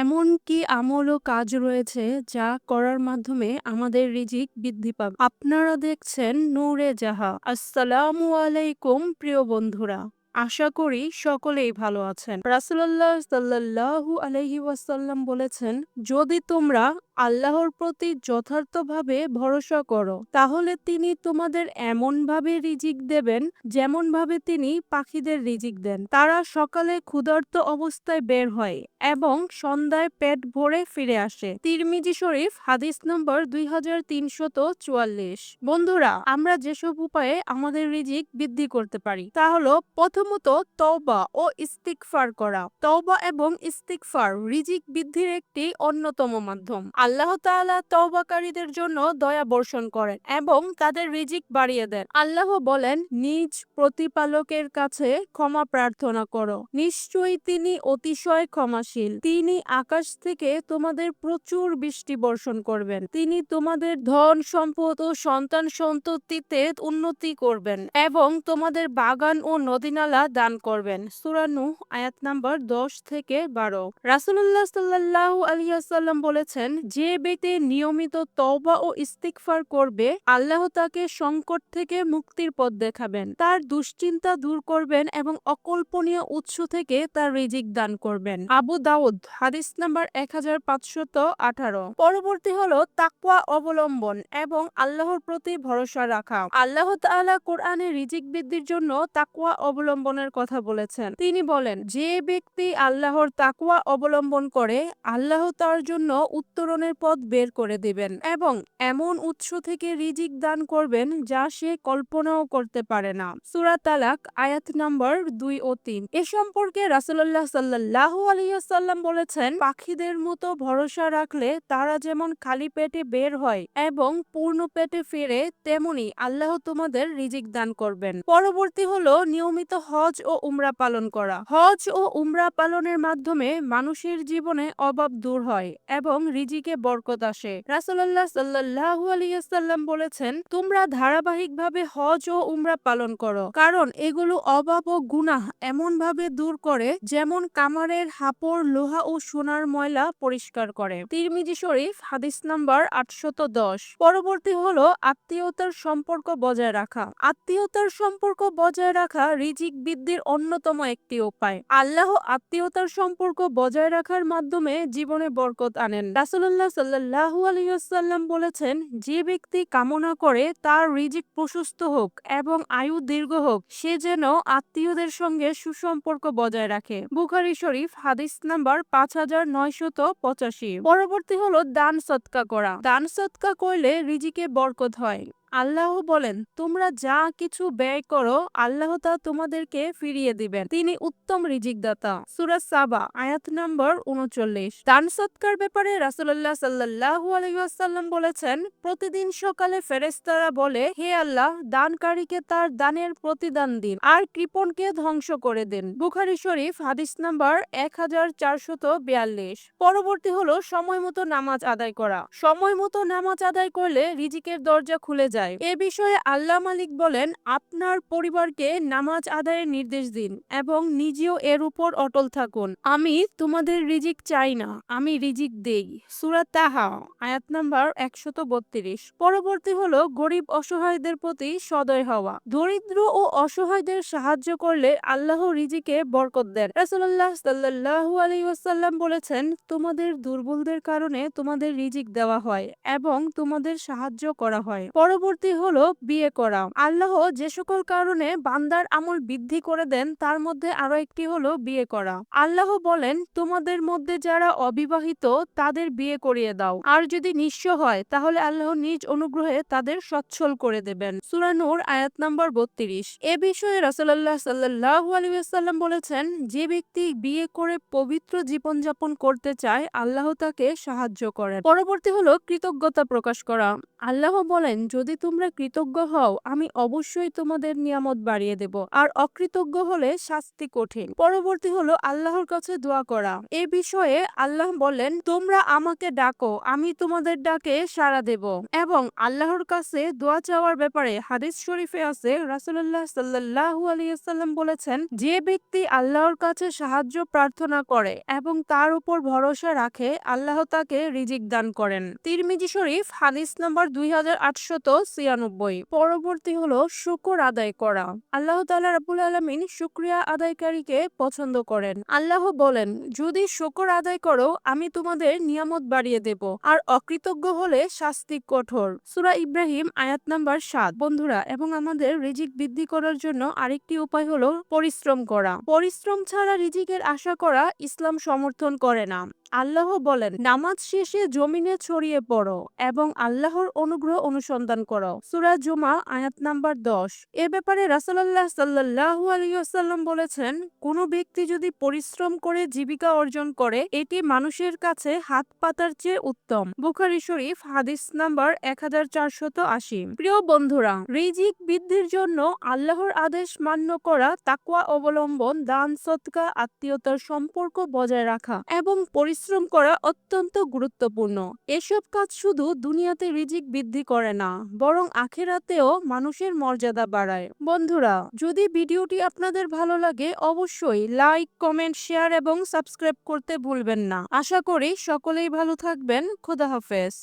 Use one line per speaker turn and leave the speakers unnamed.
এমন কি আমল ও কাজ রয়েছে যা করার মাধ্যমে আমাদের রিজিক বৃদ্ধি পাবে? আপনারা দেখছেন নূরে জাহা। আসসালামু আলাইকুম প্রিয় বন্ধুরা। আশা করি সকলেই ভালো আছেন। রাসূলুল্লাহ সাল্লাল্লাহু আলাইহি ওয়াসাল্লাম বলেছেন, যদি তোমরা আল্লাহর প্রতি যথার্থভাবে ভরসা করো তাহলে তিনি তোমাদের এমনভাবে রিজিক দেবেন যেমনভাবে তিনি পাখিদের রিজিক দেন। তারা সকালে ক্ষুধার্ত অবস্থায় বের হয় এবং সন্ধ্যায় পেট ভরে ফিরে আসে। তিরমিজি শরীফ হাদিস নম্বর 2344। বন্ধুরা, আমরা যেসব উপায়ে আমাদের রিজিক বৃদ্ধি করতে পারি তা হলো, প্রথমত তওবা ও ইস্তিগফার করা। তওবা এবং ইস্তিগফার রিজিক বৃদ্ধির একটি অন্যতম মাধ্যম। আল্লাহ তাআলা তওবাকারীদের জন্য দয়া বর্ষণ করেন এবং তাদের রিজিক বাড়িয়ে দেন। আল্লাহ বলেন, নিজ প্রতিপালকের কাছে ক্ষমা প্রার্থনা করো, নিশ্চয়ই তিনি অতিশয় ক্ষমাশীল। তিনি আকাশ থেকে তোমাদের প্রচুর বৃষ্টি বর্ষণ করবেন। তিনি তোমাদের ধন সম্পদ ও সন্তান সন্ততিতে উন্নতি করবেন এবং তোমাদের বাগান ও নদীনালা দান করবেন। সূরা নূহ আয়াত নাম্বার 10-12। রাসূলুল্লাহ সাল্লাল্লাহু আলাইহি ওয়াসাল্লাম বলেছেন, যে ব্যক্তি নিয়মিত তওবা ও ইস্তিগফার করবে আল্লাহ তাকে সংকট থেকে মুক্তির পথ দেখাবেন, তার দুশ্চিন্তা দূর করবেন এবং অকল্পনীয় উৎস থেকে তার রিজিক দান করবেন। আবু দাউদ হাদিস নাম্বার 1518। পরবর্তী হলো তাকওয়া অবলম্বন এবং আল্লাহর প্রতি ভরসা রাখা। আল্লাহ তাআলা কোরআনে রিজিক বৃদ্ধির জন্য তাকওয়া অবলম্বনের কথা বলেছেন। তিনি বলেন, যে ব্যক্তি আল্লাহর তাকওয়া অবলম্বন করে আল্লাহ তার জন্য উত্তরণের পথ বের করে দিবেন এবং এমন উৎস থেকে রিজিক দান করবেন যা সে কল্পনাও করতে পারে না। সূরা তালাক আয়াত নম্বর 2 ও 3। এ সম্পর্কে রাসূলুল্লাহ সাল্লাল্লাহু আলাইহি ওয়াসাল্লাম বলেছেন, পাখিদের মতো ভরসা রাখলে তারা যেমন খালি পেটে বের হয় এবং পূর্ণ পেটে ফেরে, তেমনি আল্লাহ তোমাদের রিজিক দান করবেন। পরবর্তী হলো নিয়মিত হজ ও উমরা পালন করা। হজ ও উমরা পালনের মাধ্যমে মানুষের জীবনে অভাব দূর হয় এবং রিজিকে বরকত আসে। রাসূলুল্লাহ সাল্লাল্লাহু আলাইহি ওয়াসাল্লাম বলেছেন, তোমরা ধারাবাহিকভাবে হজ ও উমরা পালন করো, কারণ এগুলো অভাব ও গুনাহ এমন ভাবে দূর করে যেমন কামারের হাপড় লোহা ও সোনার ময়লা পরিষ্কার করে। তিরমিজি শরীফ হাদিস নাম্বার 810। পরবর্তী হলো আত্মীয়তার সম্পর্ক বজায় রাখা। আত্মীয়তার সম্পর্ক বজায় রাখা রিজিক বৃদ্ধির অন্যতম একটি উপায়। আল্লাহ আত্মীয়তার সম্পর্ক বজায় রাখার মাধ্যমে জীবনে বরকত আনেন। রাসূলুল্লাহ সাল্লাল্লাহু আলাইহি ওয়াসাল্লাম বলেছেন, যে ব্যক্তি কামনা করে তার রিজিক প্রশস্ত হোক এবং আয়ু দীর্ঘ হোক, সে যেন আত্মীয়দের সঙ্গে সুসম্পর্ক বজায় রাখে। বুখারী শরীফ হাদিস নাম্বার 5985। পরবর্তী হলো দান সদকা করা। দান সদকা করলে রিজিকে বরকত হয়। আল্লাহ বলেন, তোমরা যা কিছু ব্যয় করো আল্লাহ তা তোমাদেরকে ফিরিয়ে দিবেন, তিনি উত্তম রিজিকদাতা। সূরা সাবা আয়াত নম্বর 39। দান সৎকার ব্যাপারে রাসূলুল্লাহ সাল্লাল্লাহু আলাইহি ওয়াসাল্লাম বলেছেন, প্রতিদিন সকালে ফেরেশতারা বলে, হে আল্লাহ, দানকারীকে তার দানের প্রতিদান দিন আর কৃপণকে ধ্বংস করে দিন। বুখারী শরীফ হাদিস নাম্বার 1442। পরবর্তী হলো সময় মতো নামাজ আদায় করা। সময় মতো নামাজ আদায় করলে রিজিকের দরজা খুলে যায়। এ বিষয়ে আল্লাহ মালিক বলেন, আপনার পরিবারকে নামাজ আদায়ের নির্দেশ দিন এবং নিজেও এর উপর অটল থাকুন। আমি তোমাদের রিজিক চাই না, আমি রিজিক দেই। সূরা তাহা আয়াত নাম্বার 132। পরবর্তী হলো গরিব অসহায়দের প্রতি সদয় হওয়া। দরিদ্র ও অসহায়দের সাহায্য করলে আল্লাহ রিজিকে বরকত দেন। রাসূলুল্লাহ সাল্লাল্লাহু আলাইহি ওয়াসাল্লাম বলেছেন, তোমাদের দুর্বলদের কারণে তোমাদের রিজিক দেওয়া হয় এবং তোমাদের সাহায্য করা হয়। পরবর্তী হলো বিয়ে করা। আল্লাহ যে সকল কারণে বান্দার আমল বৃদ্ধি করে দেন তার মধ্যে আরো একটি হলো বিয়ে করা। আল্লাহ বলেন, তোমাদের মধ্যে যারা অবিবাহিত তাদের বিয়ে করিয়ে দাও, আর যদি নিঃস্ব হয় তাহলে আল্লাহ নিজ অনুগ্রহে তাদের সচ্ছল করে দেবেন। সূরা নূর আয়াত নম্বর 32। এ বিষয়ে রাসূলুল্লাহ সাল্লাল্লাহু আলাইহি ওয়াসাল্লাম বলেছেন, যে ব্যক্তি বিয়ে করে পবিত্র জীবনযাপন করতে চায় আল্লাহ তাকে সাহায্য করেন। পরবর্তী হলো কৃতজ্ঞতা প্রকাশ করা। আল্লাহ বলেন, যদি যদি তোমরা কৃতজ্ঞ হও আমি অবশ্যই তোমাদের নিয়ামত বাড়িয়ে দেব, আর অকৃতজ্ঞ হলে শাস্তি কঠিন। পরবর্তী হলো আল্লাহর কাছে দোয়া করা। এ বিষয়ে আল্লাহ বলেন, তোমরা আমাকে ডাকো, আমি তোমাদের ডাকে সাড়া দেব। এবং আল্লাহর কাছে দোয়া চাওয়ার ব্যাপারে হাদিস শরীফে আছে, রাসূলুল্লাহ সাল্লাল্লাহু আলাইহি ওয়াসাল্লাম বলেছেন, যে ব্যক্তি আল্লাহর কাছে সাহায্য প্রার্থনা করে এবং তার উপর ভরসা রাখে, আল্লাহ তাকে রিজিক দান করেন। তিরমিজি শরীফ হাদিস নম্বর 2896। পরবর্তী হলো শুকর আদায় করা। আল্লাহ তাআলা রাব্বুল আলামিন শুকরিয়া আদায়কারীকে পছন্দ করেন। আল্লাহ বলেন, যদি শুকর আদায় করো আমি তোমাদের নিয়ামত বাড়িয়ে দেব, আর অকৃতজ্ঞ হলে শাস্তি কঠোর। সূরা ইব্রাহিম আয়াত নাম্বার 7। বন্ধুরা, এবং আমাদের রিজিক বৃদ্ধি করার জন্য আরেকটি উপায় হলো পরিশ্রম করা। পরিশ্রম ছাড়া রিজিকের আশা করা ইসলাম সমর্থন করে না। আল্লাহ বলেন, নামাজ শেষে জমিনে ছড়িয়ে পড়ো এবং আল্লাহর অনুগ্রহ অনুসন্ধান করো। সূরা জুমা আয়াত নাম্বার 10। এ ব্যাপারে রাসূলুল্লাহ সাল্লাল্লাহু আলাইহি ওয়াসাল্লাম বলেছেন, কোন ব্যক্তি যদি পরিশ্রম করে জীবিকা অর্জন করে এটি মানুষের কাছে হাত পাতার চেয়ে উত্তম। বুখারী শরীফ হাদিস নাম্বার 1480। প্রিয় বন্ধুরা, রিজিক বৃদ্ধির জন্য আল্লাহর আদেশ মান্য করা, তাকওয়া অবলম্বন, দান সদকা, আত্মীয়তার সম্পর্ক বজায় রাখা এবং পরিশ্রম করা অত্যন্ত গুরুত্বপূর্ণ। এসব কাজ শুধু দুনিয়াতে রিজিক বৃদ্ধি করে না, বরং আখিরাতেও মানুষের মর্যাদা বাড়ায়। বন্ধুরা, যদি ভিডিওটি আপনাদের ভালো লাগে অবশ্যই লাইক, কমেন্ট, শেয়ার এবং সাবস্ক্রাইব করতে ভুলবেন না। আশা করি সকলেই ভালো থাকবেন। খোদা হাফেজ।